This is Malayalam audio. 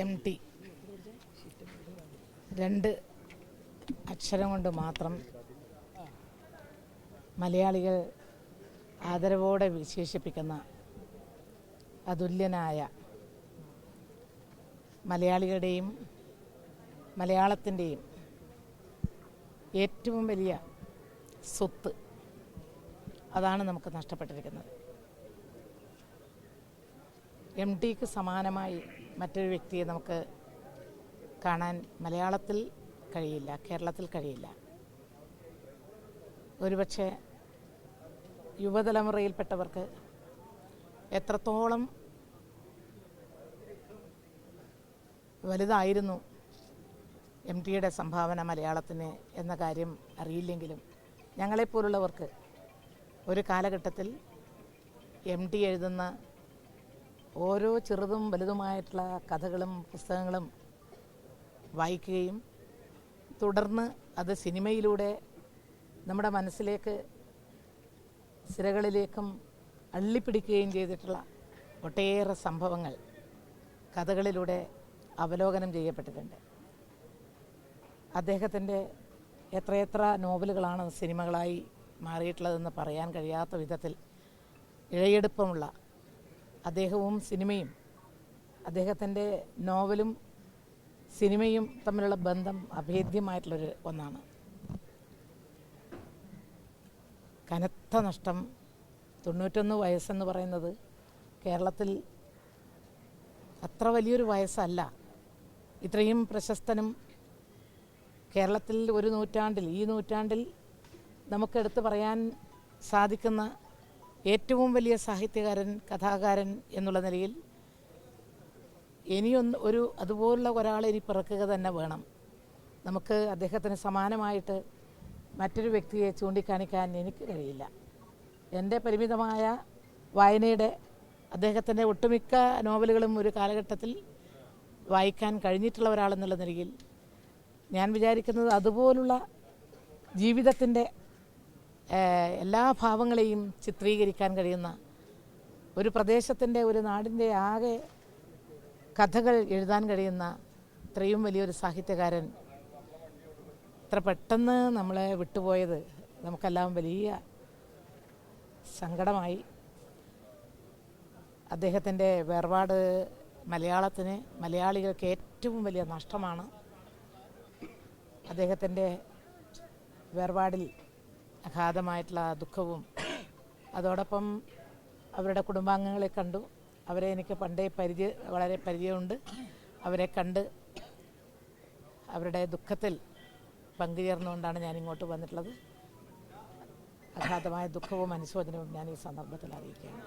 MT രണ്ട് അക്ഷരം കൊണ്ട് മാത്രം മലയാളികൾ ആദരവോടെ വിശേഷിപ്പിക്കുന്ന അതുല്യനായ മലയാളികളുടെയും മലയാളത്തിൻ്റെയും ഏറ്റവും വലിയ സ്വത്ത് അതാണ് നമുക്ക് നഷ്ടപ്പെട്ടിരിക്കുന്നത്. MTക്ക് സമാനമായി മറ്റൊരു വ്യക്തിയെ നമുക്ക് കാണാൻ മലയാളത്തിൽ കഴിയില്ല, കേരളത്തിൽ കഴിയില്ല. ഒരുപക്ഷെ യുവതലമുറയിൽപ്പെട്ടവർക്ക് എത്രത്തോളം വലുതായിരുന്നു MTയുടെ സംഭാവന മലയാളത്തിന് എന്ന കാര്യം അറിയില്ലെങ്കിലും ഞങ്ങളെപ്പോലുള്ളവർക്ക് ഒരു കാലഘട്ടത്തിൽ MT എഴുതുന്ന ഓരോ ചെറുതും വലുതുമായിട്ടുള്ള കഥകളും പുസ്തകങ്ങളും വായിക്കുകയും തുടർന്ന് അത് സിനിമയിലൂടെ നമ്മുടെ മനസ്സിലേക്ക് സിരകളിലേക്കും അള്ളിപ്പിടിക്കുകയും ചെയ്തിട്ടുള്ള ഒട്ടേറെ സംഭവങ്ങൾ കഥകളിലൂടെ അവലോകനം ചെയ്യപ്പെട്ടിട്ടുണ്ട്. അദ്ദേഹത്തിൻ്റെ എത്രയെത്ര നോവലുകളാണ് സിനിമകളായി മാറിയിട്ടുള്ളതെന്ന് പറയാൻ കഴിയാത്ത വിധത്തിൽ ഇഴയെടുപ്പമുള്ള അദ്ദേഹവും സിനിമയും, അദ്ദേഹത്തിൻ്റെ നോവലും സിനിമയും തമ്മിലുള്ള ബന്ധം അഭേദ്യമായിട്ടുള്ളൊരു ഒന്നാണ്. കനത്ത നഷ്ടം. 91 വയസ്സെന്ന് പറയുന്നത് കേരളത്തിൽ അത്ര വലിയൊരു വയസ്സല്ല. ഇത്രയും പ്രശസ്തനും കേരളത്തിൽ ഒരു നൂറ്റാണ്ടിൽ, ഈ നൂറ്റാണ്ടിൽ നമുക്കെടുത്ത് പറയാൻ സാധിക്കുന്ന ഏറ്റവും വലിയ സാഹിത്യകാരൻ, കഥാകാരൻ എന്നുള്ള നിലയിൽ ഒരു അതുപോലുള്ള ഒരാളെ ഇനി പിറക്കുക തന്നെ വേണം. നമുക്ക് അദ്ദേഹത്തിന് സമാനമായിട്ട് മറ്റൊരു വ്യക്തിയെ ചൂണ്ടിക്കാണിക്കാൻ എനിക്ക് കഴിയില്ല. എൻ്റെ പരിമിതമായ വായനയുടെ അദ്ദേഹത്തിൻ്റെ ഒട്ടുമിക്ക നോവലുകളും ഒരു കാലഘട്ടത്തിൽ വായിക്കാൻ കഴിഞ്ഞിട്ടുള്ള ഒരാളെന്നുള്ള നിലയിൽ ഞാൻ വിചാരിക്കുന്നത് അതുപോലുള്ള ജീവിതത്തിൻ്റെ എല്ലാ ഭാവങ്ങളെയും ചിത്രീകരിക്കാൻ കഴിയുന്ന ഒരു പ്രദേശത്തിൻ്റെ, ഒരു നാടിൻ്റെ ആകെ കഥകൾ എഴുതാൻ കഴിയുന്ന ഇത്രയും വലിയൊരു സാഹിത്യകാരൻ ഇത്ര പെട്ടെന്ന് നമ്മളെ വിട്ടുപോയത് നമുക്കെല്ലാം വലിയ സങ്കടമായി. അദ്ദേഹത്തിൻ്റെ വേർപാട് മലയാളത്തിന്, മലയാളികൾക്ക് ഏറ്റവും വലിയ നഷ്ടമാണ്. അദ്ദേഹത്തിൻ്റെ വേർപാടിൽ അഗാധമായിട്ടുള്ള ദുഃഖവും, അതോടൊപ്പം അവരുടെ കുടുംബാംഗങ്ങളെ കണ്ടു. അവരെ എനിക്ക് പണ്ടേ വളരെ പരിചയമുണ്ട്. അവരെ കണ്ട് അവരുടെ ദുഃഖത്തിൽ പങ്കുചേർന്നുകൊണ്ടാണ് ഞാനിങ്ങോട്ട് വന്നിട്ടുള്ളത്. അഗാധമായ ദുഃഖവും അനുശോചനവും ഞാൻ ഈ സന്ദർഭത്തിൽ അറിയിക്കുകയാണ്.